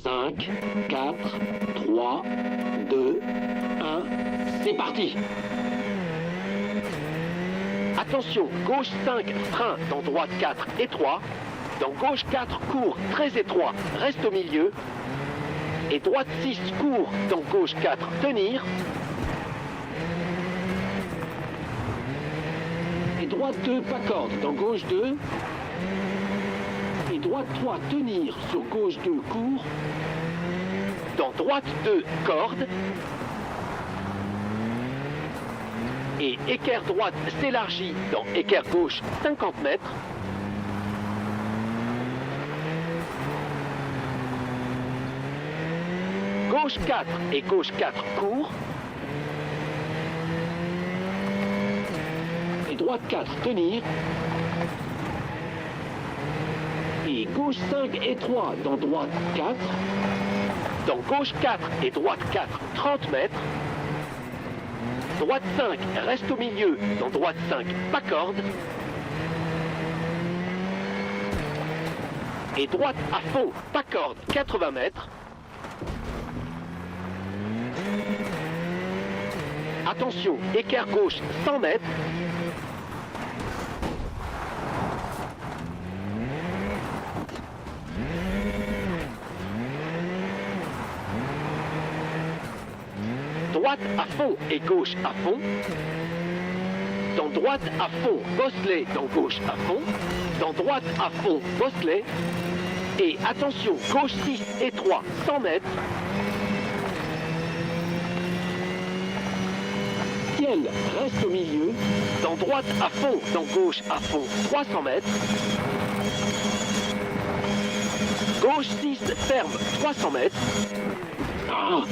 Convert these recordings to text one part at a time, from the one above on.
5, 4, 3, 2, 1, c'est parti. Attention, gauche 5, frein dans droite 4, étroit. Dans gauche 4, court, très étroit, reste au milieu. Et droite 6, court, dans gauche 4, tenir. Et droite 2, pas corde, dans gauche 2. Et droite 3, tenir, sur gauche 2, court. Dans droite 2, corde. Et équerre droite s'élargit dans équerre gauche 50 mètres. Gauche 4 et gauche 4 court. Et droite 4 tenir. Et gauche 5 étroit dans droite 4. Dans gauche 4 et droite 4, 30 mètres. Droite 5 reste au milieu dans droite 5, pas corde. Et droite à fond, pas corde, 80 mètres. Attention, équerre gauche 100 mètres. Droite à fond et gauche à fond. Dans droite à fond, bosselet dans gauche à fond. Dans droite à fond, bosselet. Et attention, gauche 6 étroit, 100 mètres. Ciel reste au milieu. Dans droite à fond, dans gauche à fond, 300 mètres. Gauche 6 ferme, 300 mètres. Ah.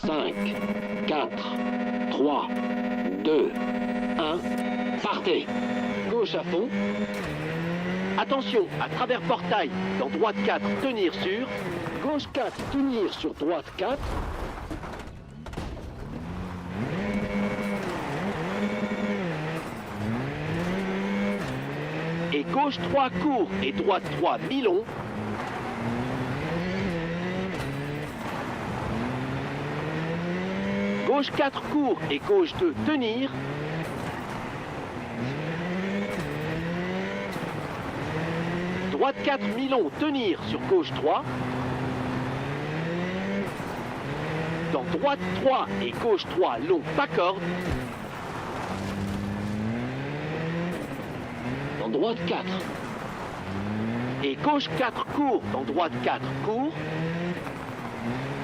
Cinq, 4, 3, 2, 1, partez. Gauche à fond. Attention, à travers portail, dans droite 4, tenir sur. Gauche 4, tenir sur droite 4. Et gauche 3, court, et droite 3, mi-long. Gauche 4 court et gauche 2 tenir. Droite 4 mi-long tenir sur gauche 3. Dans droite 3 et gauche 3 long pas corde. Dans droite 4. Et gauche 4 court dans droite 4 court.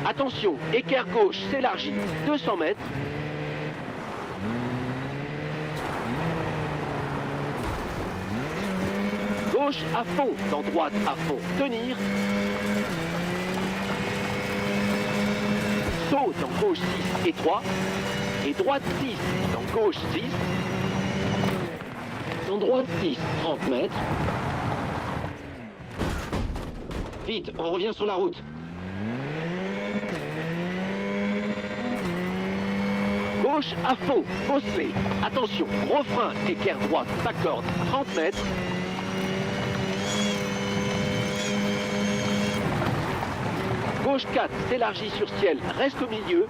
Attention, équerre gauche s'élargit 200 mètres. Gauche à fond, dans droite à fond, tenir. Saut dans gauche 6, étroit. Et droite 6, dans gauche 6. Dans droite 6, 30 mètres. Vite, on revient sur la route. Gauche à fond, bosselet. Attention, refrain, équerre droite, pas corde, 30 mètres. Gauche 4 s'élargit sur ciel, reste au milieu.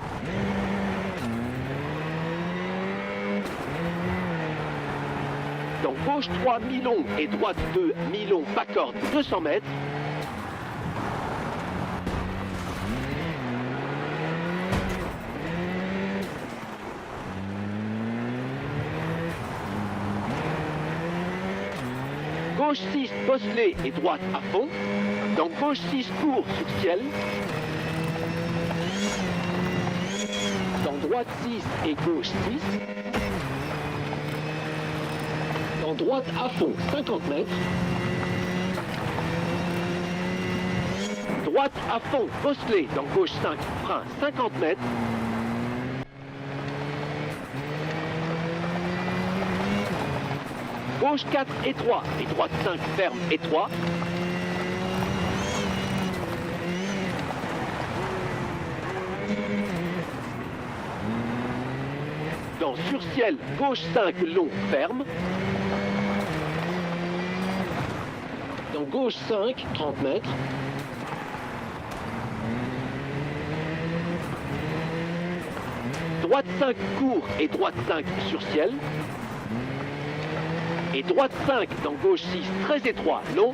Dans gauche 3, mi-long et droite 2, mi-long, pas corde, 200 mètres. Gauche 6, bosselé et droite à fond. Dans gauche 6, court sur ciel. Dans droite 6 et gauche 6. Dans droite à fond, 50 mètres. Droite à fond, bosselé. Dans gauche 5, frein, 50 mètres. Gauche 4, étroit. Et droite 5, ferme, étroit. Dans sur ciel, gauche 5, long, ferme. Dans gauche 5, 30 mètres. Droite 5, court et droite 5 sur ciel. Et droite 5 dans gauche 6, très étroit, long.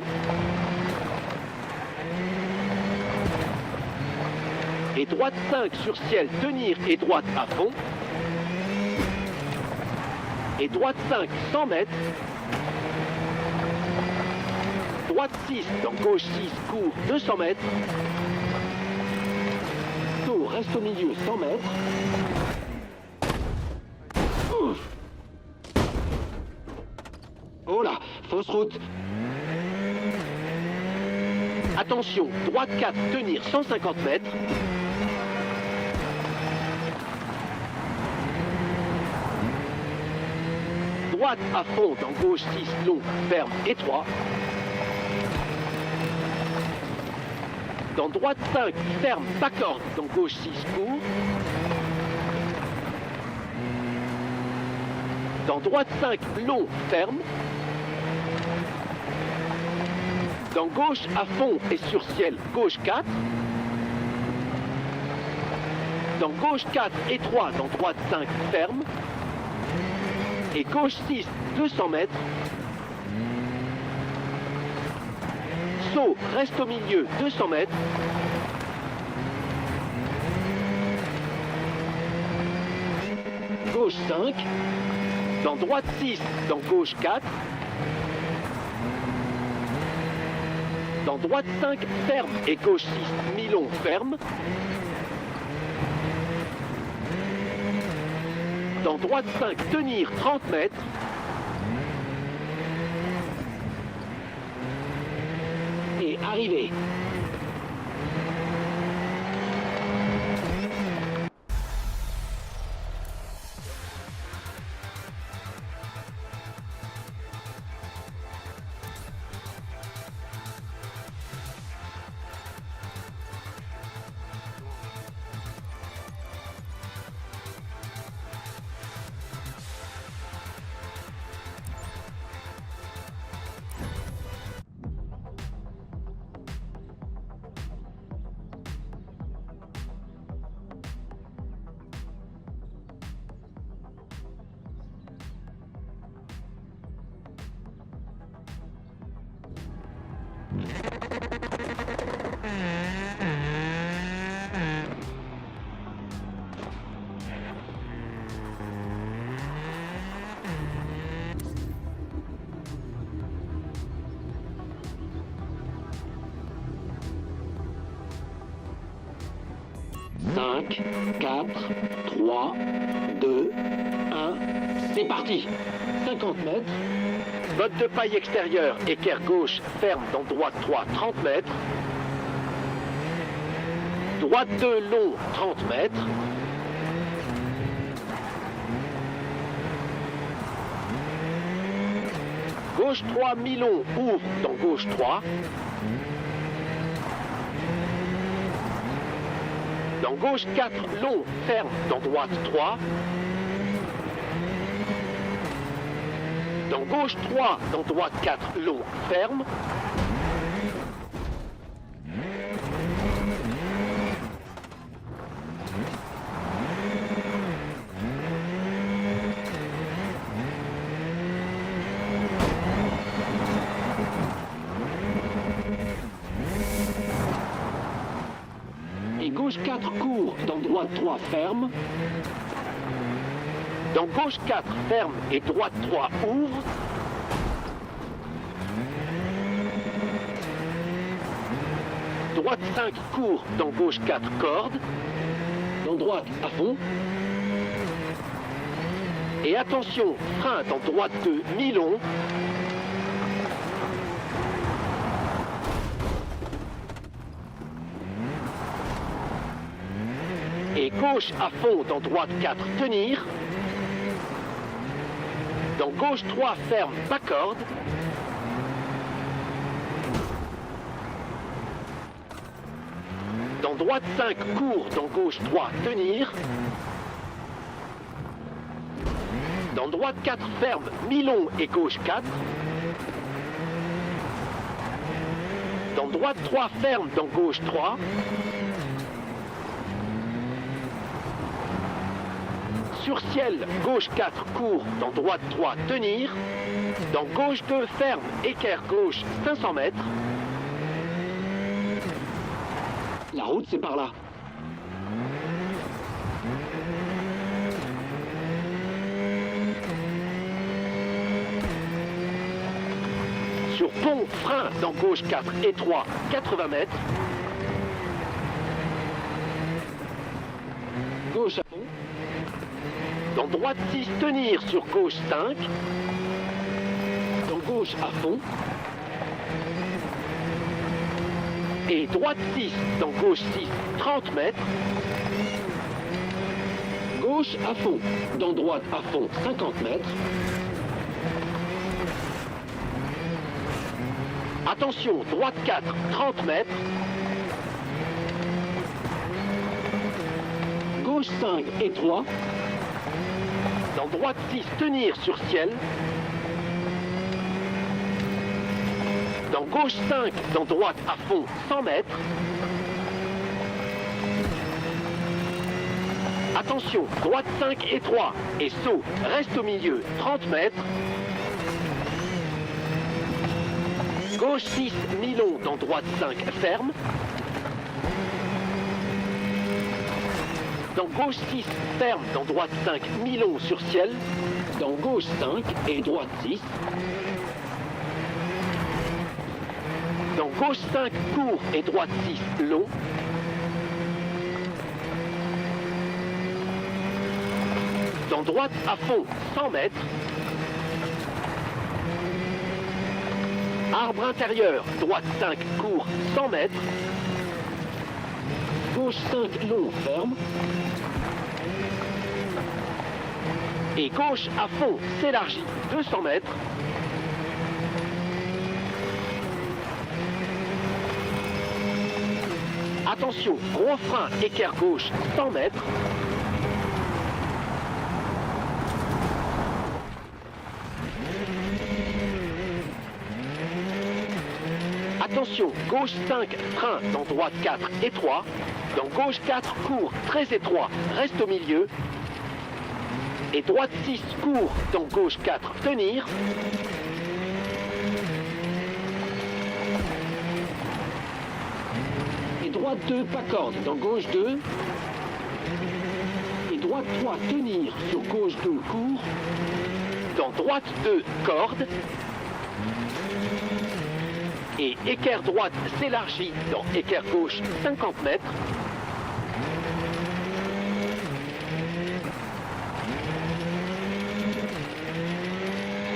Et droite 5 sur ciel, tenir et droite à fond. Et droite 5, 100 mètres. Droite 6 dans gauche 6, court, 200 mètres. Tour reste au milieu, 100 mètres. Ouf. Oh là, fausse route. Attention, droite 4, tenir 150 mètres. Droite à fond dans gauche 6, long, ferme, étroit. Dans droite 5, ferme, pas corde, dans gauche 6, court. Dans droite 5, long, ferme. Dans gauche à fond et sur ciel, gauche 4. Dans gauche 4, étroit, dans droite 5, ferme. Et gauche 6, 200 mètres. Saut, reste au milieu, 200 mètres. Gauche 5. Dans droite 6, dans gauche 4. Dans droite 5, ferme et gauche 6, mi-long, ferme. Dans droite 5, tenir 30 mètres. Et arriver. Cinq, 4, 3, 2, 1, c'est parti. 50 mètres. Botte de paille extérieure, équerre gauche, ferme dans droite 3, 30 mètres. Droite 2, long, 30 mètres. Gauche 3, mi-long, ouvre dans gauche 3. Dans gauche 4, long, ferme dans droite 3. Dans gauche 3, dans droite 4, long, ferme. Et gauche 4, court, dans droite 3, ferme. Dans gauche 4, ferme et droite 3, ouvre. droite 5 court, dans gauche 4 corde. Dans droite à fond. Et attention, frein dans droite 2 mi-long. Et gauche à fond dans droite 4 tenir. Dans gauche 3 ferme pas corde. Dans droite 5 court, dans gauche 3 tenir. Dans droite 4 ferme mi-long et gauche 4. Dans droite 3 ferme, dans gauche 3. Sur ciel, gauche 4 court, dans droite 3 tenir. Dans gauche 2 ferme, équerre gauche 500 mètres. La route c'est par là. Sur pont, frein, dans gauche 4 étroit, 80 mètres. Gauche à fond. Dans droite 6, tenir sur gauche 5. Dans gauche à fond. Et droite 6, dans gauche 6, 30 mètres. Gauche à fond. Dans droite à fond, 50 mètres. Attention, droite 4, 30 mètres. Gauche 5, étroit. Dans droite 6, tenir sur ciel. Dans gauche 5, dans droite à fond, 100 mètres. Attention, droite 5, étroit. Et saut, reste au milieu, 30 mètres. Gauche 6, mi-long, dans droite 5, ferme. Dans gauche 6, ferme, dans droite 5, mi-long sur ciel. Dans gauche 5 et droite 6. Dans gauche 5, court et droite 6, long. Dans droite à fond, 100 mètres. Arbre intérieur, droite 5, court, 100 mètres. Gauche 5, long, ferme. Et gauche à fond, s'élargit, 200 mètres. Attention, gros frein, équerre gauche, 100 mètres. Attention, gauche 5, frein, dans droite 4, étroit. Dans gauche 4, court, très étroit, reste au milieu. Et droite 6, court, dans gauche 4, tenir. Et droite 2, pas corde, dans gauche 2. Et droite 3, tenir, sur gauche 2, court. Dans droite 2, corde. Et équerre droite s'élargit dans équerre gauche 50 mètres.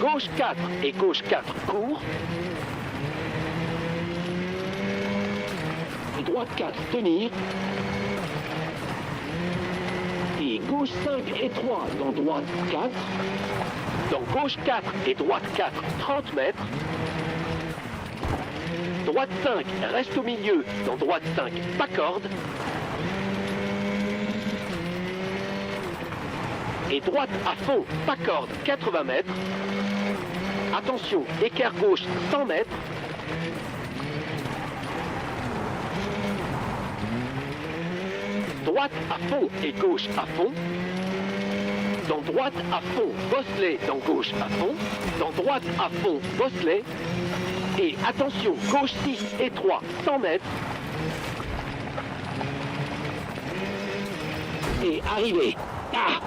Gauche 4 et gauche 4 court. Et droite 4 tenir. Et gauche 5 étroit dans droite 4. Dans gauche 4 et droite 4, 30 mètres. Droite 5, reste au milieu, dans droite 5, pas corde. Et droite à fond, pas corde, 80 mètres. Attention, équerre gauche, 100 mètres. Droite à fond et gauche à fond. Dans droite à fond, bosselet, dans gauche à fond. Dans droite à fond, bosselet. Et attention, gauche 6 étroit, 100 mètres. Et arrivé. Ah!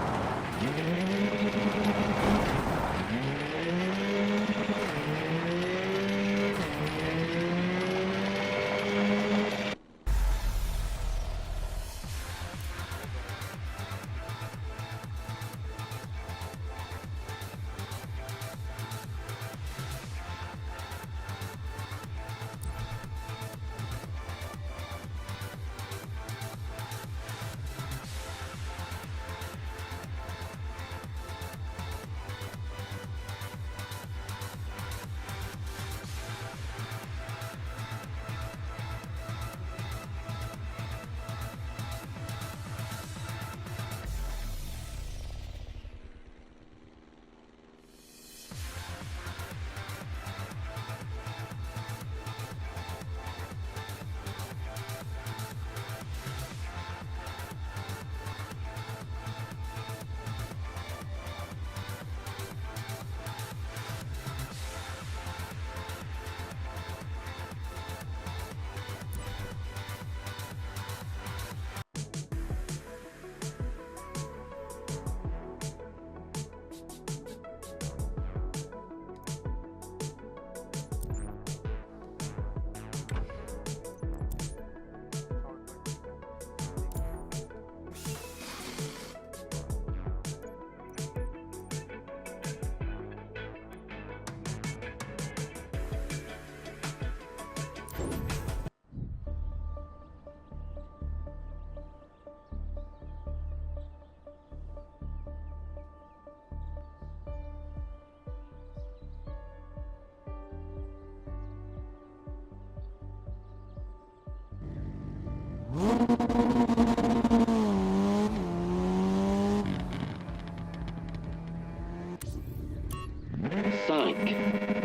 5,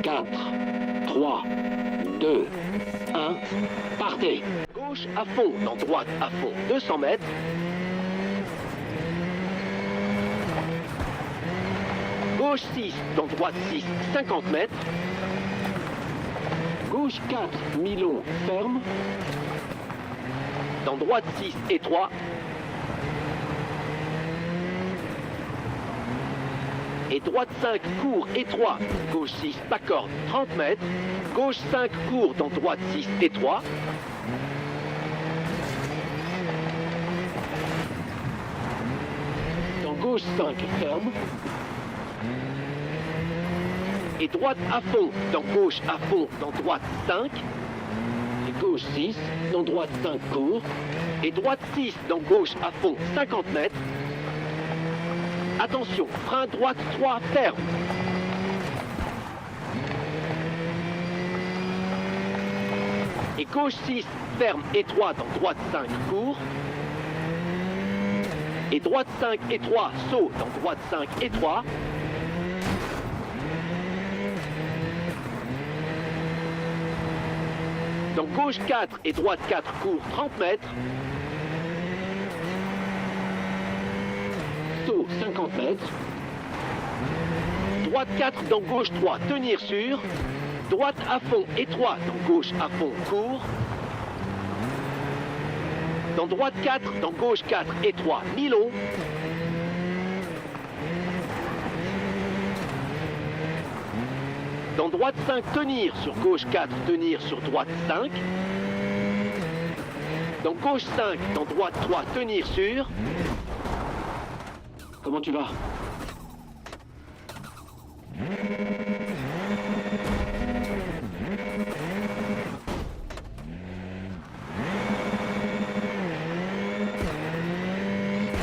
4, 3, 2, 1, partez. Gauche à fond, dans droite à fond, 200 mètres. Gauche 6, dans droite 6, 50 mètres. Gauche 4, mi-long, ferme. Dans droite 6, étroit. Et droite 5, court, étroit. Gauche 6, pas corde, 30 mètres. Gauche 5, court, dans droite 6, étroit. Dans gauche 5, ferme. Et droite à fond, dans gauche à fond, dans droite 5. Et gauche 6, dans droite 5, court. Et droite 6, dans gauche à fond, 50 mètres. Attention, frein droite 3, ferme. Et gauche 6, ferme, étroit, dans droite 5, court. Et droite 5, étroit, saut, dans droite 5, étroit. Dans gauche 4 et droite 4, court, 30 mètres. Saut, 50 mètres. Droite 4, dans gauche 3, tenir sur. Droite à fond, étroit, dans gauche à fond, court. Dans droite 4, dans gauche 4, étroit, mi-long. Dans droite 5, tenir sur gauche 4, tenir sur droite 5. Dans gauche 5, dans droite 3, tenir sur. Comment tu vas?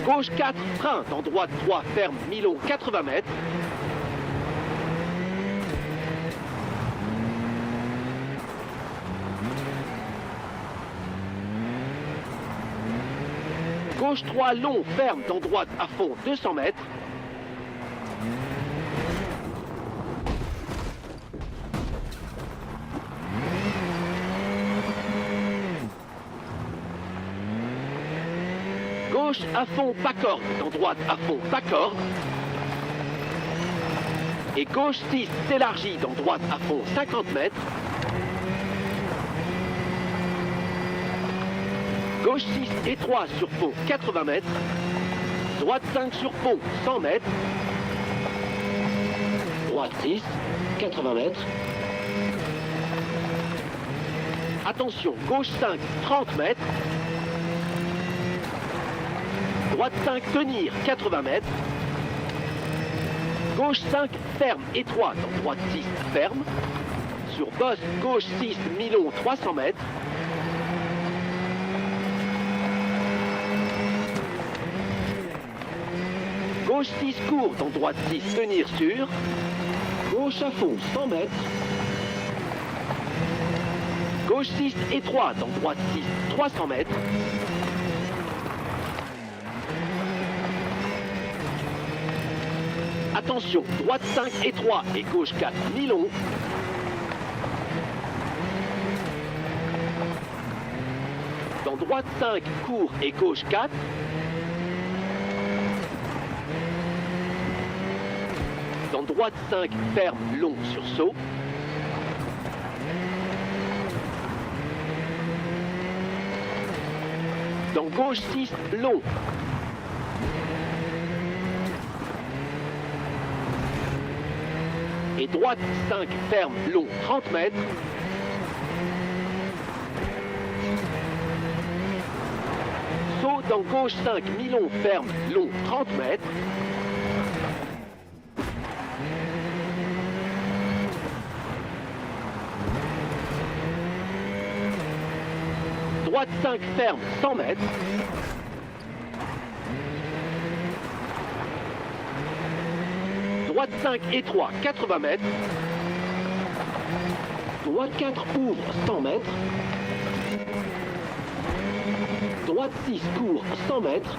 Gauche 4, frein, dans droite 3, ferme, mi-long, 80 mètres. Gauche 3, long, ferme, dans droite à fond, 200 mètres. Gauche à fond, pas corde, dans droite à fond, pas corde. Et gauche 6 s'élargit, dans droite à fond, 50 mètres. Gauche 6, étroit sur pont, 80 mètres. Droite 5 sur pont, 100 mètres. Droite 6, 80 mètres. Attention, gauche 5, 30 mètres. Droite 5, tenir, 80 mètres. Gauche 5, ferme, étroit, dans droite 6, ferme. Sur bosse, gauche 6, mi-long, 300 mètres. Gauche 6, court, dans droite 6, tenir sur. Gauche à fond, 100 mètres. Gauche 6, étroit, dans droite 6, 300 mètres. Attention, droite 5, étroit et gauche 4, mi-long. Dans droite 5, court et gauche 4. Dans droite 5, ferme, long sur saut. Dans gauche 6, long. Et droite 5, ferme, long, 30 mètres. Saut dans gauche 5, mi-long, ferme, long, 30 mètres. Droite 5, ferme, 100 mètres. Droite 5, étroit, 80 mètres. Droite 4, ouvre, 100 mètres. Droite 6, court 100 mètres.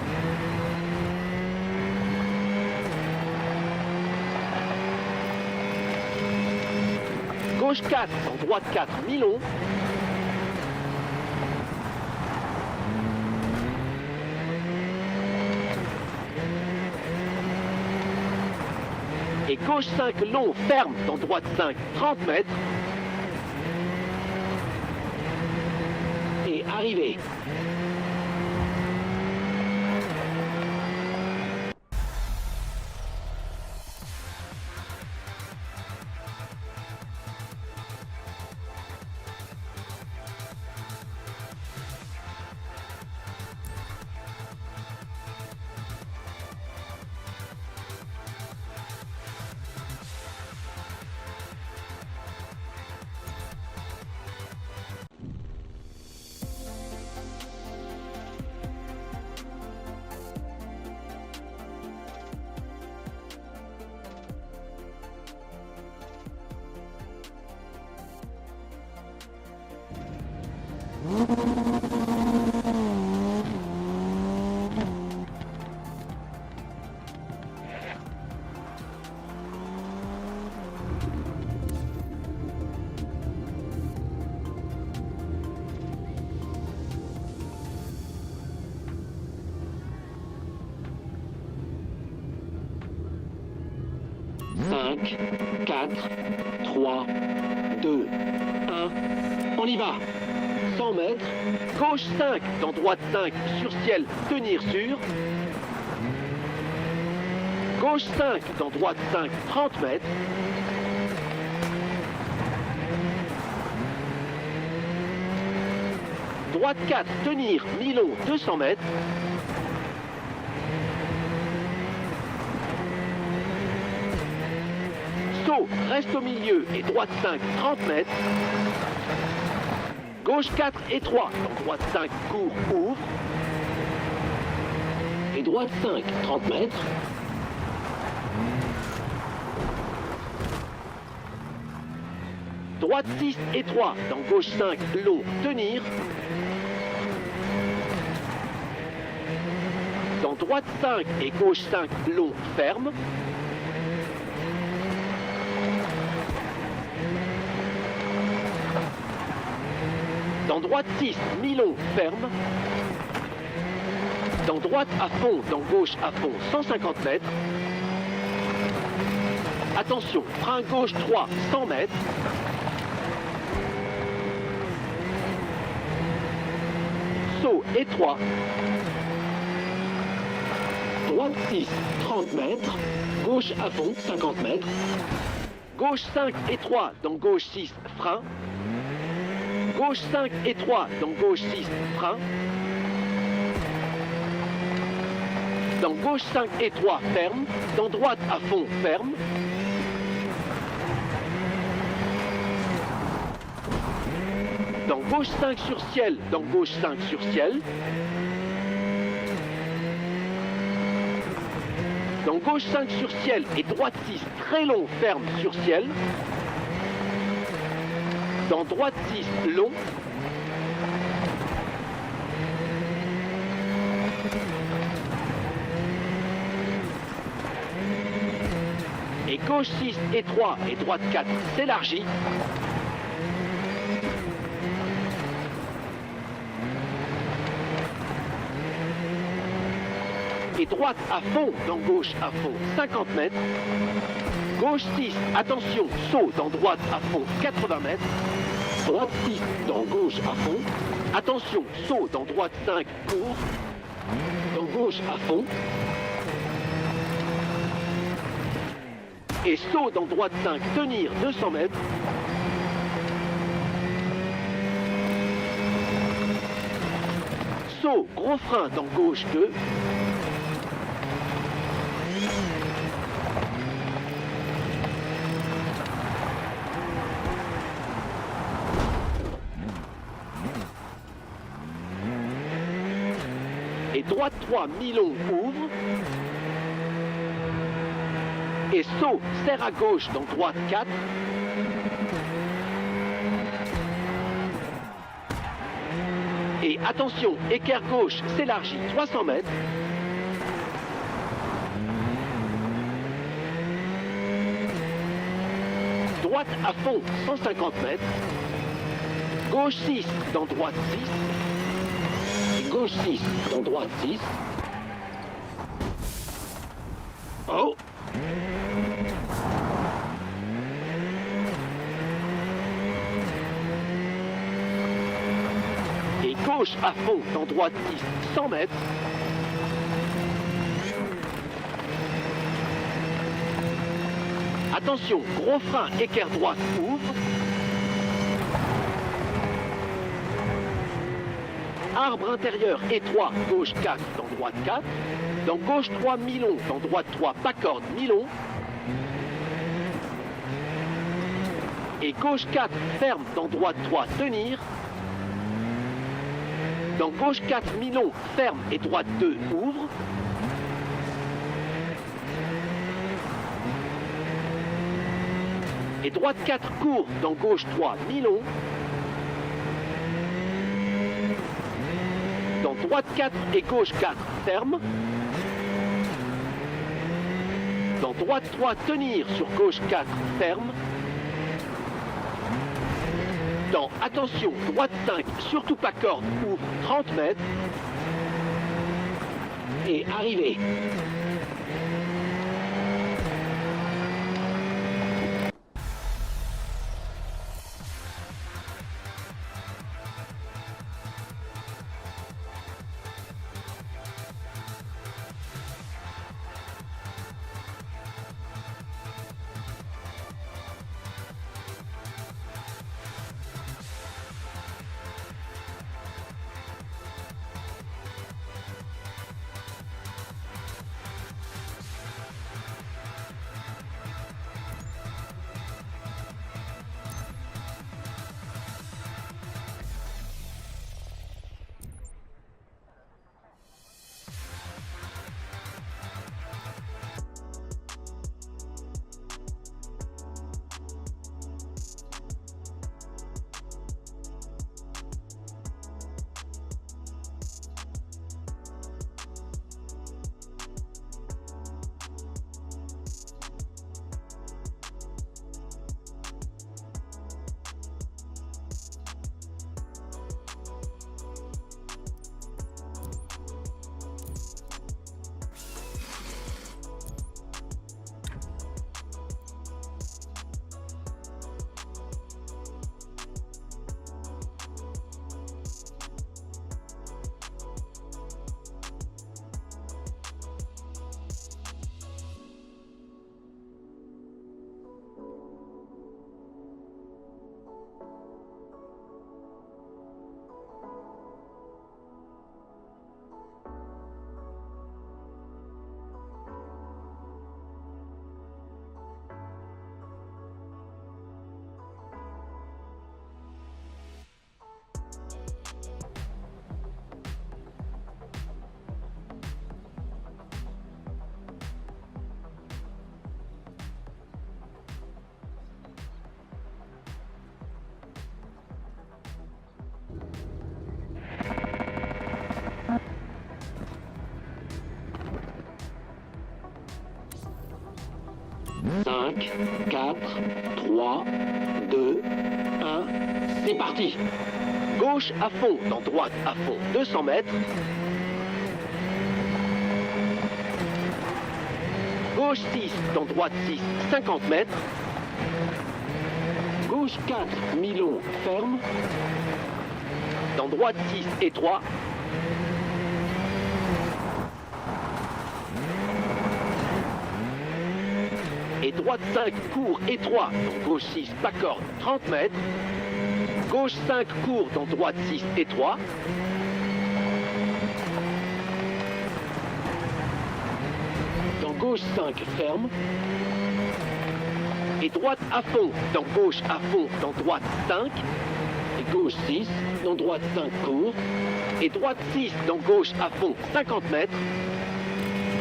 Gauche 4, dans droite 4, mi-long. Et gauche 5, long, ferme, dans droite 5, 30 mètres. Et arrivé. Cinq, 4, 3, 2, 1, on y va. 100 mètres, gauche 5, dans droite 5, sur ciel, tenir sur. Gauche 5, dans droite 5, 30 mètres. Droite 4, tenir, mi-long, 200 mètres. Saut, reste au milieu et droite 5, 30 mètres. Gauche 4 et 3, dans droite 5, court, ouvre. Et droite 5, 30 mètres. Droite 6 et 3, dans gauche 5, long, tenir. Dans droite 5 et gauche 5, long, ferme. Dans droite 6, mi-long, ferme. Dans droite à fond, dans gauche à fond, 150 mètres. Attention, frein gauche 3, 100 mètres. Saut étroit. Droite 6, 30 mètres. Gauche à fond, 50 mètres. Gauche 5 et 3, dans gauche 6, frein. Gauche 5 et 3, dans gauche 6, frein. Dans gauche 5 et 3, ferme. Dans droite à fond, ferme. Dans gauche 5 sur ciel, dans gauche 5 sur ciel. Dans gauche 5 sur ciel et droite 6, très long, ferme sur ciel. Dans droite 6, long. Et gauche 6 et 3 et droite 4 s'élargit. Et droite à fond, dans gauche à fond, 50 mètres. Gauche 6, attention, saut dans droite à fond, 80 mètres. Droite 6, dans gauche à fond. Attention, saut dans droite 5, court. Dans gauche à fond. Et saut dans droite 5, tenir 200 mètres. Saut, gros frein dans gauche 2. Et droite 3, mi-long, ouvre. Et saut, serre à gauche dans droite 4. Et Attention, équerre gauche s'élargit 300 mètres. Droite à fond 150 mètres. Gauche 6 dans droite 6. Et gauche 6 dans droite 6. Oh! Et gauche à fond dans droite 6, 100 mètres. Attention, gros frein, équerre droite, ouvre. Arbre intérieur étroit, gauche 4 dans droite 4. Dans gauche 3, mi-long, dans droite 3, pas corde, mi-long. Et gauche 4, ferme, dans droite 3, tenir. Dans gauche 4, mi-long, ferme et droite 2, ouvre. Et droite 4, court, dans gauche 3, mi-long. Dans droite 4 et gauche 4, ferme. Dans droite 3, tenir sur gauche 4, ferme. Dans attention, droite 5, surtout pas corde, ouvre 30 mètres. Et arrivez. Cinq, 4, 3, 2, 1, c'est parti. Gauche à fond, dans droite à fond, 200 mètres. Gauche 6, dans droite 6, 50 mètres. Gauche 4, mi-long, ferme. Dans droite 6, étroit. Et droite 5, court, étroit, dans gauche 6, pas corde, 30 mètres. Gauche 5, court, dans droite 6, étroit. Dans gauche 5, ferme. Et droite à fond, dans gauche à fond, dans droite 5. Et gauche 6, dans droite 5, court. Et droite 6, dans gauche à fond, 50 mètres.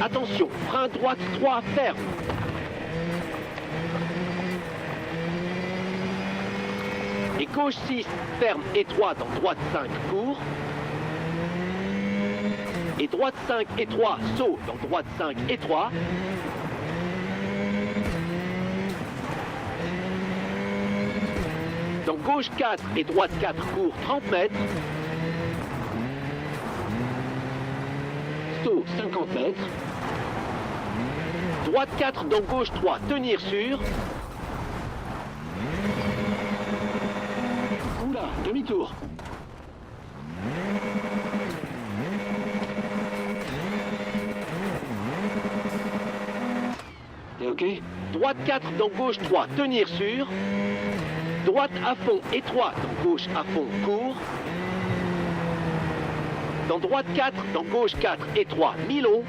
Attention, frein droite 3, ferme. Et gauche 6, ferme, étroit, dans droite 5, court. et droite 5 et 3, saut dans droite 5 et 3. Dans gauche 4 et droite 4, court 30 mètres. Saut 50 mètres. Droite 4 dans gauche 3, tenir sur. Oula, demi-tour. T'es ok? Droite 4 dans gauche 3, tenir sur. Droite à fond étroit, dans gauche à fond court. Dans droite 4, dans gauche 4 étroit, mi-long.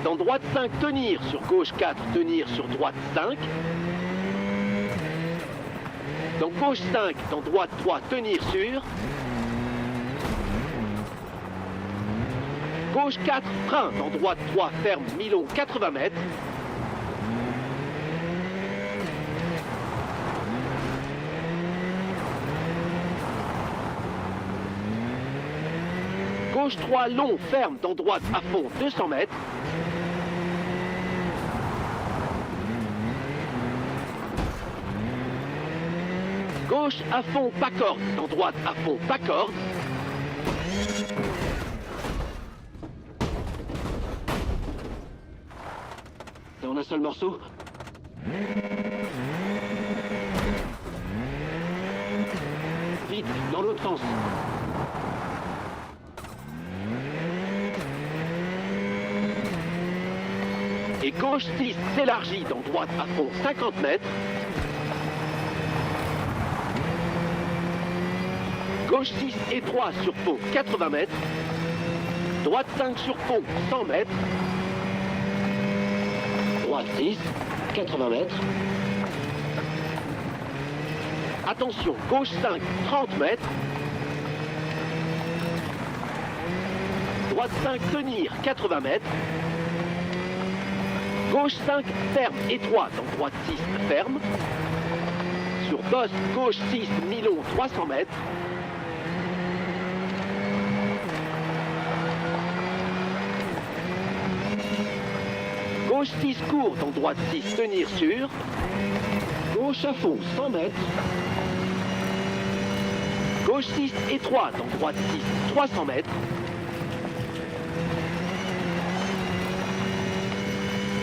Dans droite 5, tenir sur gauche 4, tenir sur droite 5. Dans gauche 5, dans droite 3, tenir sur. Gauche 4, frein, dans droite 3, ferme, mi-long 80 mètres. Gauche 3, long, ferme, dans droite à fond 200 mètres. Gauche à fond, pas corde, dans droite à fond, pas corde. Dans un seul morceau. Vite, dans l'autre sens. Et gauche 6 s'élargit dans droite à fond 50 mètres. Gauche 6 étroit sur pont 80 mètres. Droite 5 sur pont 100 mètres. Droite 6, 80 mètres. Attention, gauche 5, 30 mètres. Droite 5, tenir 80 mètres. Gauche 5, ferme, étroit, dans droite 6, ferme. Sur bosse, gauche 6, mi-long, 300 mètres. Gauche 6, court, dans droite 6, tenir sur. Gauche à fond, 100 mètres. Gauche 6, étroit, dans droite 6, 300 mètres.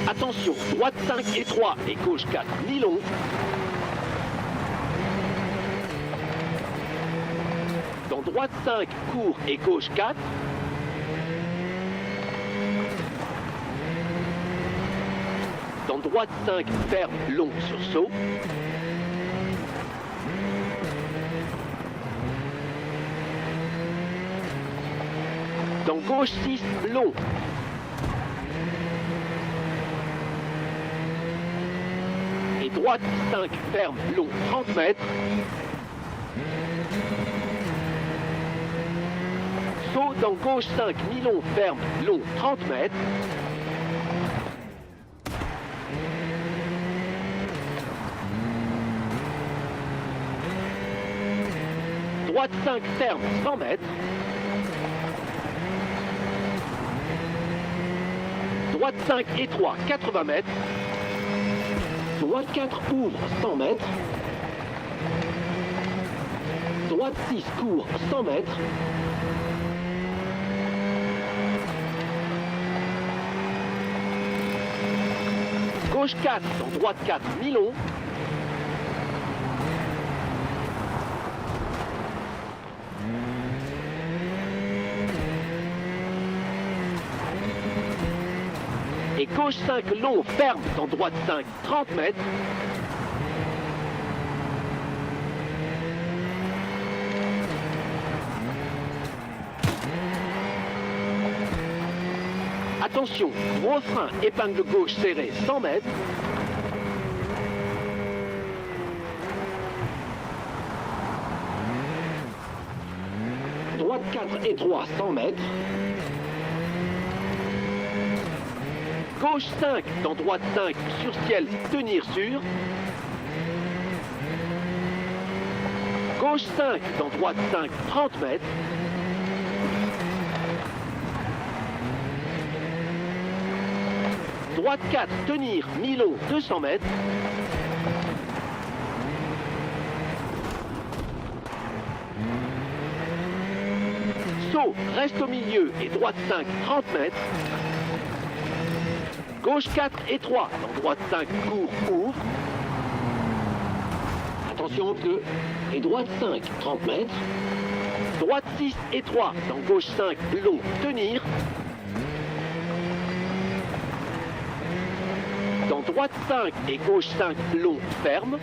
Attention, droite 5 étroit et gauche 4 mi-long. Dans droite 5 court et gauche 4. Dans droite 5 ferme long sur saut. Dans gauche 6 long. Droite 5, ferme, long, 30 mètres. Saut dans gauche 5, mi-long, ferme, long, 30 mètres. Droite 5, ferme, 100 mètres. Droite 5, étroit, 80 mètres. Droite 4 ouvre 100 mètres. Droite 6 court 100 mètres. Gauche 4 dans droite 4 mi-long. Et gauche 5 long, ferme, dans droite 5, 30 mètres. Attention, gros frein, épingle gauche serrée, 100 mètres. Droite 4 étroit, 100 mètres. Gauche 5, dans droite 5, sur ciel, tenir sur. Gauche 5, dans droite 5, 30 mètres. Droite 4, tenir, mi-long, 200 mètres. Saut, reste au milieu et droite 5, 30 mètres. Gauche 4, étroit, dans droite 5, court, ouvre. Attention au pneu. Et droite 5, 30 mètres. Droite 6, étroit, dans gauche 5, long, tenir. Dans droite 5 et gauche 5, long, ferme.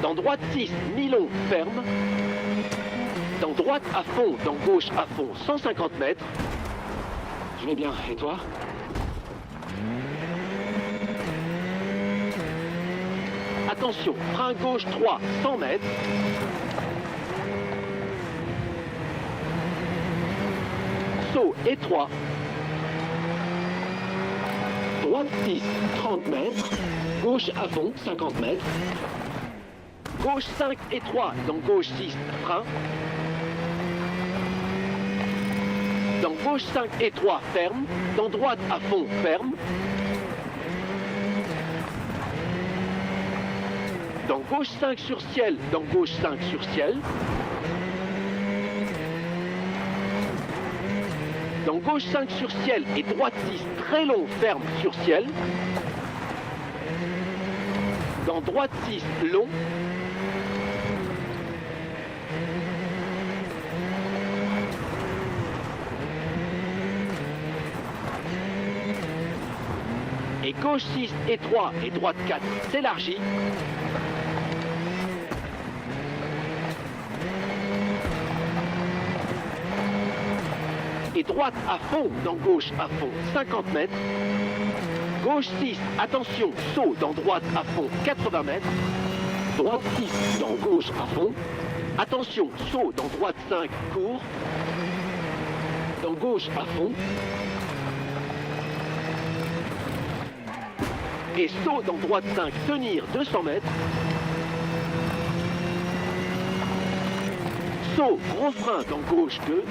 Dans droite 6, mi-long, ferme. Dans droite à fond, dans gauche à fond, 150 mètres. Je vais bien, et toi? Attention, frein gauche 3, 100 mètres. Saut étroit. Droite 6, 30 mètres. Gauche à fond, 50 mètres. Gauche 5, étroit. Dans gauche 6, frein. Dans gauche 5, étroit, ferme. Dans droite à fond, ferme. Dans gauche 5 sur ciel, dans gauche 5 sur ciel. Dans gauche 5 sur ciel et droite 6, très long, ferme sur ciel. Dans droite 6, long. Et gauche 6, étroit et droite 4, s'élargit. Et droite à fond, dans gauche à fond, 50 mètres. Gauche 6, attention, saut dans droite à fond, 80 mètres. Droite 6, dans gauche à fond. Attention, saut dans droite 5, court. Dans gauche à fond. Et saut dans droite 5, tenir 200 mètres. Saut, gros frein dans gauche 2.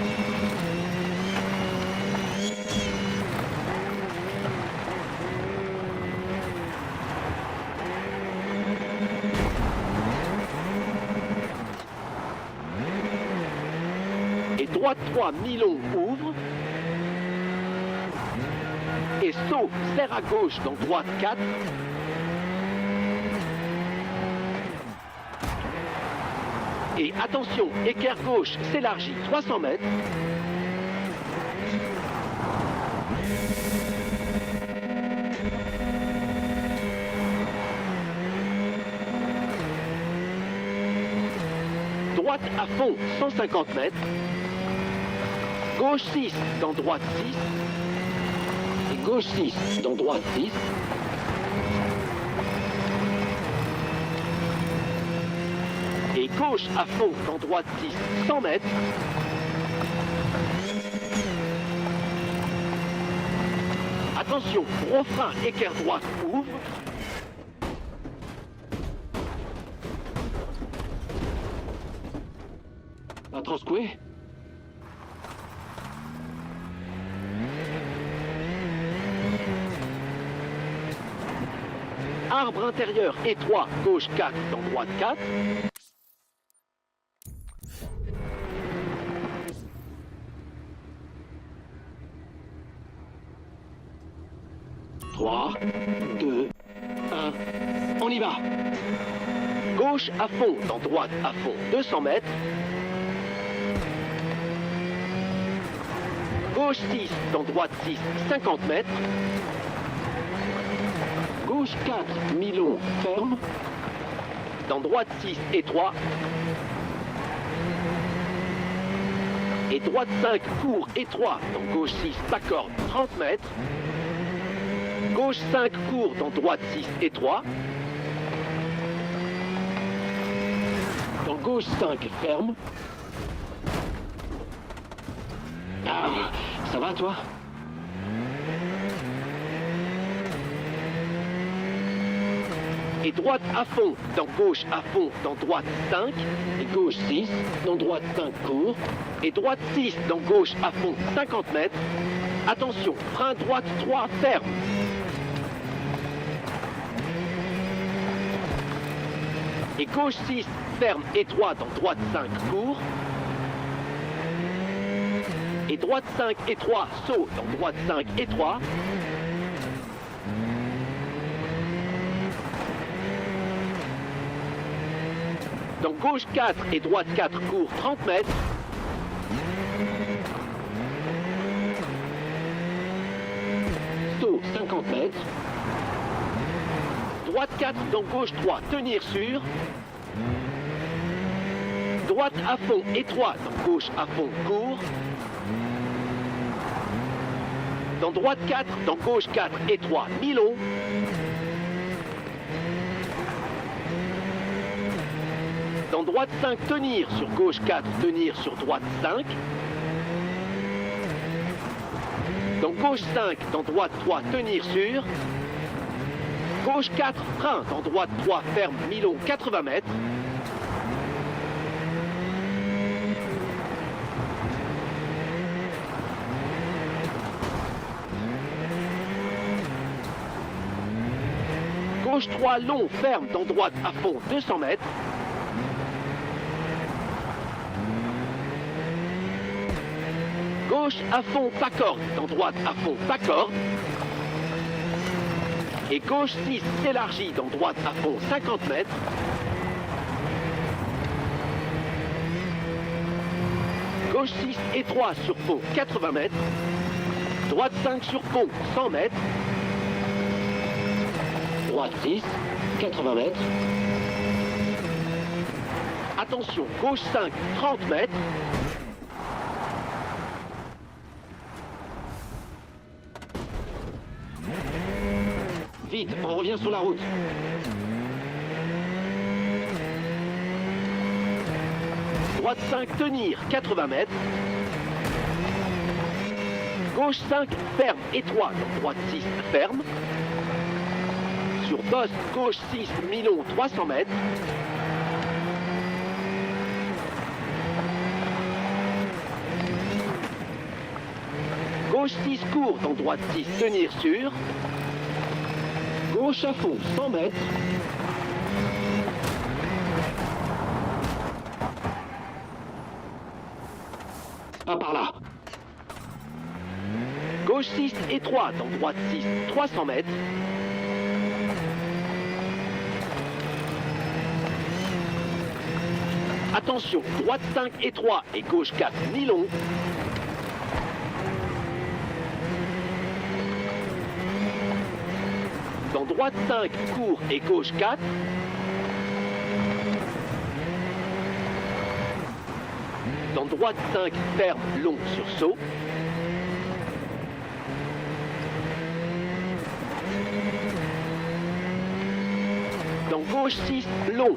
Et droite 3, mi-long, ouvre. Et saut, serre à gauche dans droite 4. Et attention, équerre gauche s'élargit 300 mètres. Droite à fond, 150 mètres. Gauche 6, dans droite 6. Et gauche 6, dans droite 6. Et gauche à fond, dans droite 6, 100 mètres. Attention, gros frein, équerre droite, ouvre. Un transcoué. Arbre intérieur étroit, gauche 4, dans droite 4. Trois, 2, 1, on y va. Gauche à fond, dans droite à fond, 200 mètres. Gauche 6, dans droite 6, 50 mètres. Gauche 4, mi-long, ferme. Dans droite 6, étroit. Et droite 5, court, étroit. Dans gauche 6, pas corde, 30 mètres. Gauche 5, court, dans droite 6, étroit. Dans gauche 5, ferme. Ah, ça va toi? Et droite à fond, dans gauche à fond, dans droite 5. Et gauche 6, dans droite 5 court. Et droite 6, dans gauche à fond 50 mètres. Attention, frein droite 3, ferme. Et gauche 6, ferme, étroit, dans droite 5 court. Et droite 5, étroit, saut, dans droite 5, étroit. Dans gauche 4 et droite 4 court 30 mètres. Saut 50 mètres. Droite 4 dans gauche 3, tenir sur. Droite à fond étroit, dans gauche à fond court. Dans droite 4, dans gauche 4 étroit, mi-long. Dans droite 5, tenir sur gauche 4, tenir sur droite 5. Dans gauche 5, dans droite 3, tenir sur. Gauche 4, frein, dans droite 3, ferme, mi-long, 80 mètres. Gauche 3, long, ferme, dans droite à fond, 200 mètres. Gauche à fond, pas corde, dans droite à fond, pas corde. Et gauche 6 s'élargit, dans droite à fond, 50 mètres. Gauche 6 étroit sur pont, 80 mètres. Droite 5 sur pont, 100 mètres. Droite 6, 80 mètres. Attention, gauche 5, 30 mètres. Vite, on revient sur la route. Droite 5, tenir, 80 mètres. Gauche 5, ferme, étroit. Dans droite 6, ferme. Sur bosse, gauche 6, mi-long, 300 mètres. Gauche 6, court. Dans droite 6, tenir sur. Gauche à fond, 100 mètres. Pas par là. Gauche 6, étroit, dans droite 6, 300 mètres. Attention, droite 5, étroit et gauche 4, mi-long. Dans droite 5, court et gauche 4. Dans droite 5, ferme, long sur saut. Dans gauche 6, long.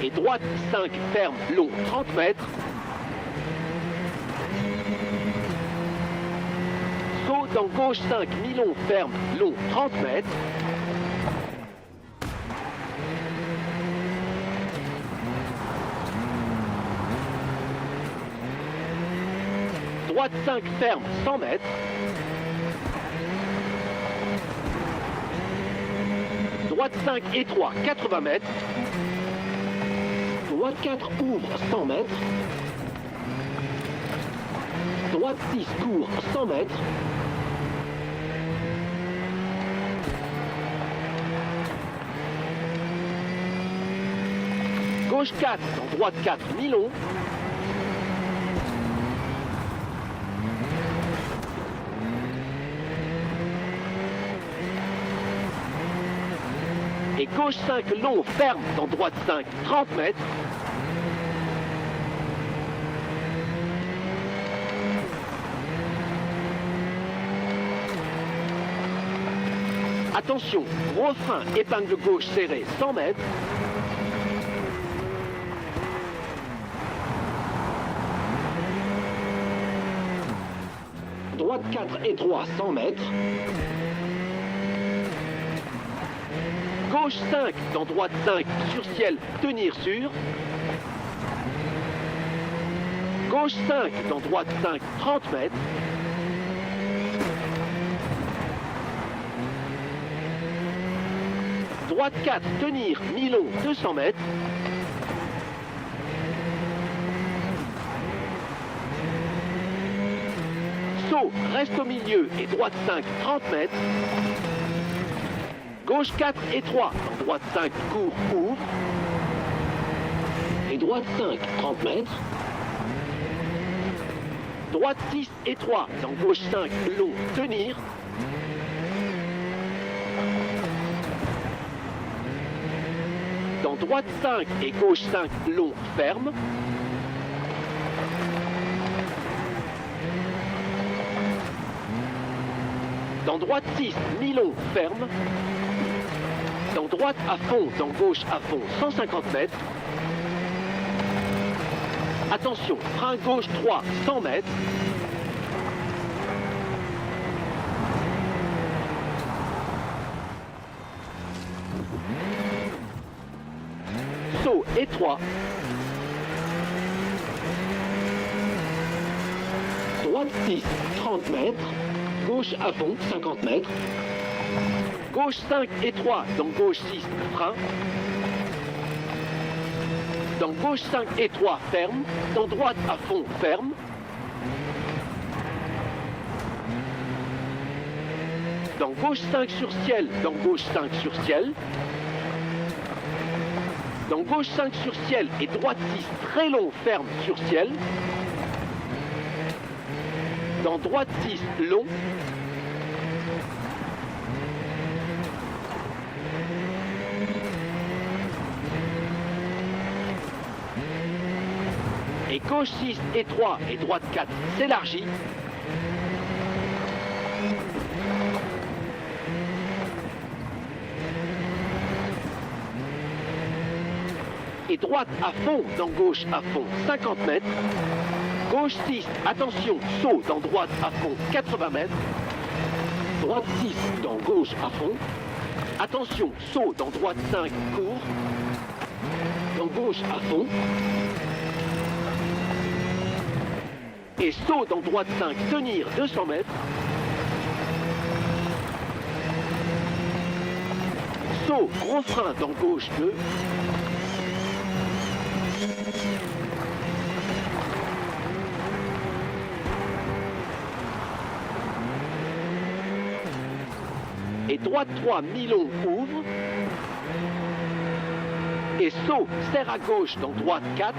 Et droite 5, ferme, long, 30 mètres. Saut dans gauche 5, mi-long, ferme, long, 30 mètres. Droite 5, ferme, 100 mètres. Droite 5, étroit, 80 mètres. Droite 4, ouvre, 100 mètres. Droite 6, court, 100 mètres. Gauche 4, dans droite 4, mi-long. Et gauche 5, long, ferme, dans droite 5, 30 mètres. Attention, gros frein, épingle gauche serrée, 100 mètres. Droite Droite 4 et 3, 100 mètres. Gauche 5 dans droite 5 sur ciel, tenir sur. Gauche 5 dans droite 5, 30 mètres. Droite 4, tenir, mi-long, 200 mètres. Saut, reste au milieu et droite 5, 30 mètres. Gauche 4 et 3, dans droite 5, court, ouvre. Et droite 5, 30 mètres. Droite 6 et 3, dans gauche 5, long, tenir. Dans droite 5 et gauche 5, long, ferme. Dans droite 6, mi-long, ferme. Dans droite à fond, dans gauche à fond, 150 mètres. Attention, frein gauche 3, 100 mètres. Saut étroit. Droite 6, 30 mètres. Gauche à fond, 50 mètres. Gauche 5 et 3, dans gauche 6, frein. Dans gauche 5 et 3, ferme. Dans droite à fond, ferme. Dans gauche 5 sur ciel, dans gauche 5 sur ciel. Dans gauche 5 sur ciel et droite 6, très long, ferme sur ciel. Dans droite 6, long. Et gauche 6 et 3 et droite 4 s'élargit. Et droite à fond, dans gauche à fond, 50 mètres. Gauche 6, attention, saut dans droite à fond, 80 mètres. Droite 6, dans gauche à fond. Attention, saut dans droite 5, court. Dans gauche à fond. Et saut dans droite 5, tenir 200 mètres. Saut, gros frein dans gauche 2. Et droite 3, mi-long, ouvre. Et saut, serre à gauche dans droite 4.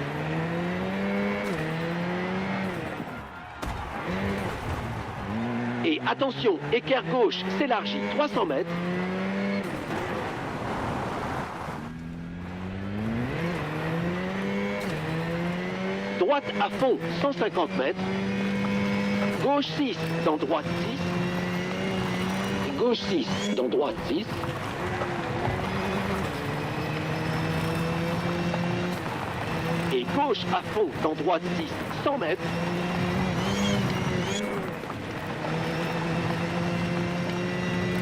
Et attention, équerre gauche s'élargit 300 mètres. Droite à fond 150 mètres. Gauche 6 dans droite 6. Gauche 6 dans droite 6. Et gauche à fond dans droite 6, 100 mètres.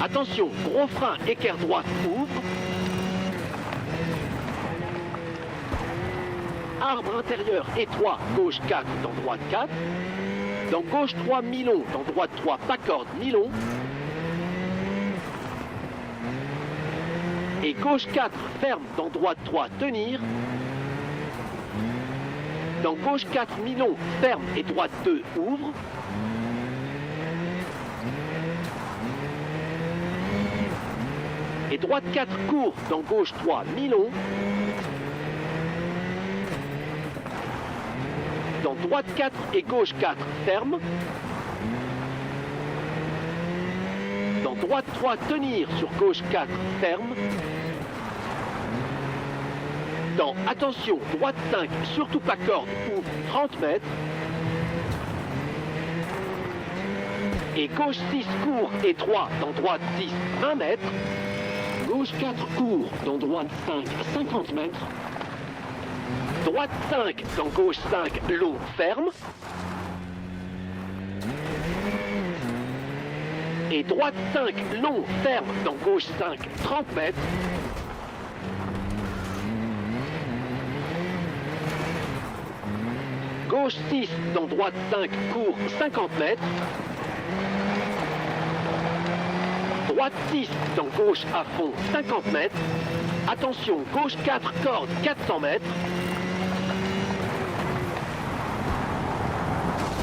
Attention, gros frein, équerre droite, ouvre. Arbre intérieur étroit, gauche 4 dans droite 4. Dans gauche 3, mi-long, dans droite 3, pas corde, mi-long. Et gauche 4, ferme, dans droite 3, tenir. Dans gauche 4, mi-long, ferme et droite 2, ouvre. Et droite 4, court, dans gauche 3, mi-long. Dans droite 4 et gauche 4, ferme. Dans droite 3, tenir sur gauche 4, ferme. Dans attention, droite 5, surtout pas corde, ouvre 30 mètres. Et gauche 6, court et 3, dans droite 6, 20 mètres. Gauche 4, court, dans droite 5, 50 mètres. Droite 5, dans gauche 5, long, ferme. et droite 5, long, ferme, dans gauche 5, 30 mètres. Gauche 6, dans droite 5, court, 50 mètres. Droite 6, dans gauche à fond, 50 mètres. Attention, gauche 4, corde, 400 mètres.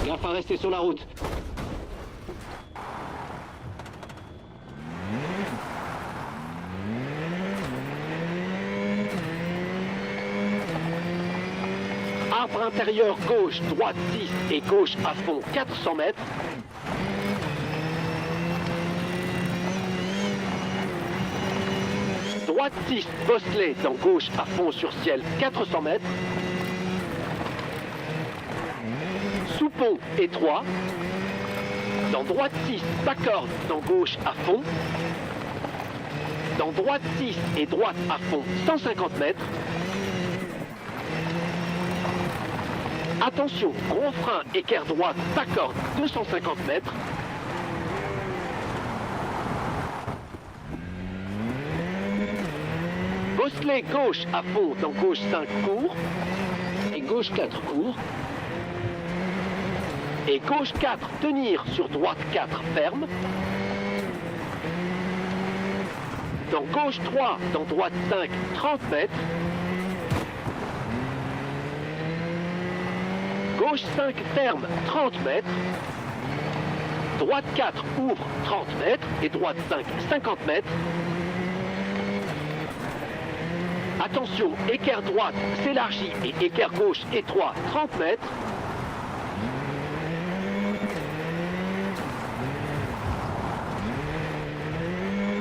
Gaffe à rester sur la route. Arbre intérieur gauche, droite 10 et gauche à fond 400 mètres. Droite 6, bosselet dans gauche à fond sur ciel 400 mètres. Sous-pont étroit. Dans droite 6, bas-corde dans gauche à fond. Dans droite 6 et droite à fond 150 mètres. Attention, gros frein, équerre droite, bas-corde 250 mètres. Bosselet gauche à fond dans gauche 5 court. Et gauche 4 court. Et gauche 4 tenir sur droite 4 ferme. Dans gauche 3, dans droite 5, 30 mètres. Gauche 5 ferme, 30 mètres. Droite 4 ouvre, 30 mètres. Et droite 5, 50 mètres. Attention, équerre droite s'élargit et équerre gauche étroit, 30 mètres.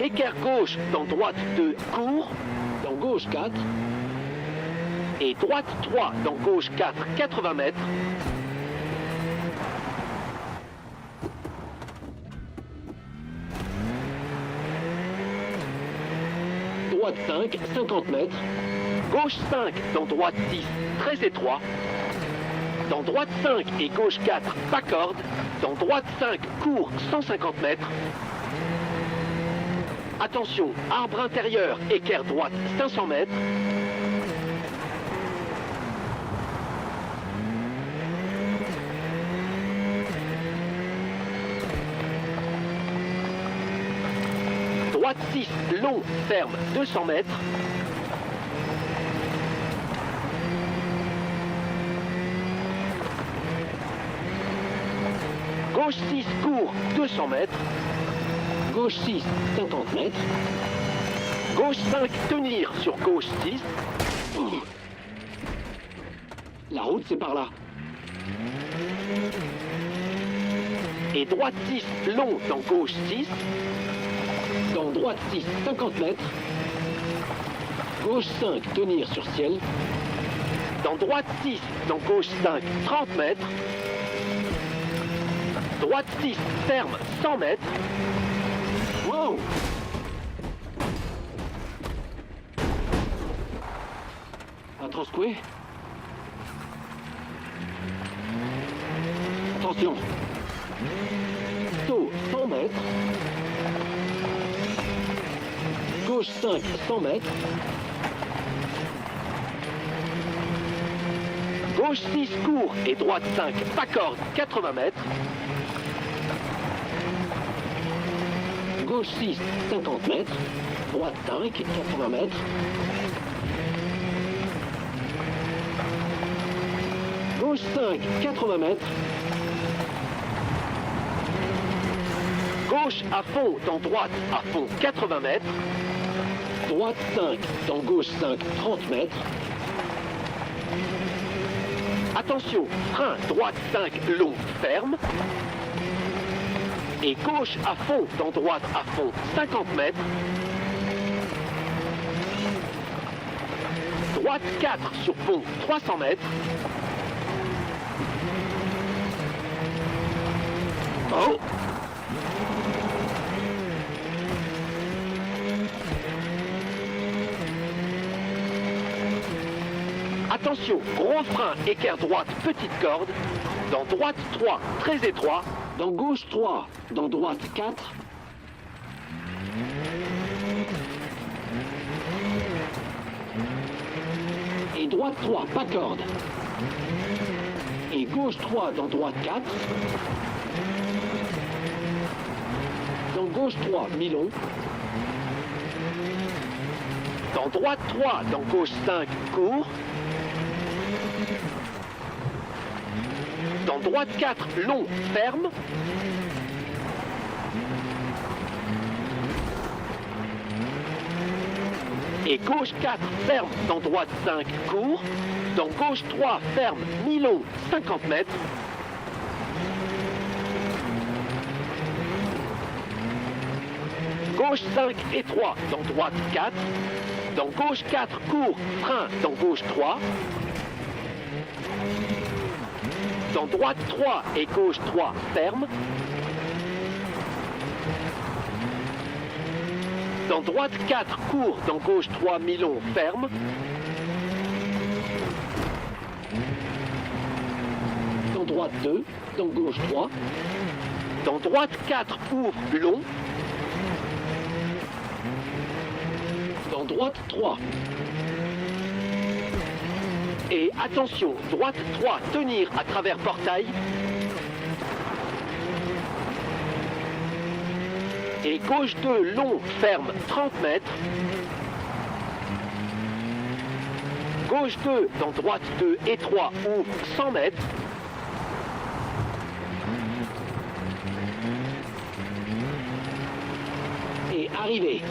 Équerre gauche dans droite 2 court, dans gauche 4. Et droite 3 dans gauche 4, 80 mètres. Droite 5, 50 mètres. Gauche 5 dans droite 10, très étroit. Dans droite 5 et gauche 4, pas corde. Dans droite 5, court, 150 mètres. Attention, arbre intérieur, équerre droite, 500 mètres. Droite 6, long, ferme, 200 mètres. Gauche 6, court, 200 mètres. Gauche 6, 50 mètres. Gauche 5, tenir sur gauche 6. La route, c'est par là. Et droite 6, long, dans gauche 6. Dans droite 6, 50 mètres. Gauche 5, tenir sur ciel. Dans droite 6, dans gauche 5, 30 mètres. Droite 6, ferme, 100 mètres. Wow! Pas trop secoué? Attention. Saut, 100 mètres. Gauche 5, 100 mètres. Gauche 6, court et droite 5, pas corde, 80 mètres. Gauche 6, 50 mètres. Droite 5, 80 mètres. Gauche 5, 80 mètres. Gauche à fond, dans droite à fond, 80 mètres. Droite 5, dans gauche 5, 30 mètres. Attention, frein, droite 5, long, ferme. Et gauche à fond, dans droite à fond, 50 mètres. Droite 4 sur pont, 300 mètres. Oh! Attention, gros frein, équerre droite, petite corde. Dans droite 3, très étroit. Dans gauche 3, dans droite 4, droite 3, pas corde. Et gauche 3 dans droite 4. Dans gauche 3, mi-long. Dans droite 3, dans gauche 5, court. Dans droite 4, long, ferme. Et gauche 4, ferme, dans droite 5, court. Dans gauche 3, ferme, mi-long, 50 mètres. Gauche 5 et 3, dans droite 4. Dans gauche 4, court, frein, dans gauche 3. Dans droite 3 et gauche 3, ferme. Dans droite 4, court, dans gauche 3, mi-long, ferme. Dans droite 2, dans gauche 3. Dans droite 4, ouvre, long. Dans droite 3. Et attention, droite 3, tenir à travers portail. Et gauche 2, long, ferme, 30 mètres. Gauche 2, dans droite 2, étroit, ouvre, 100 mètres. Et arrivée.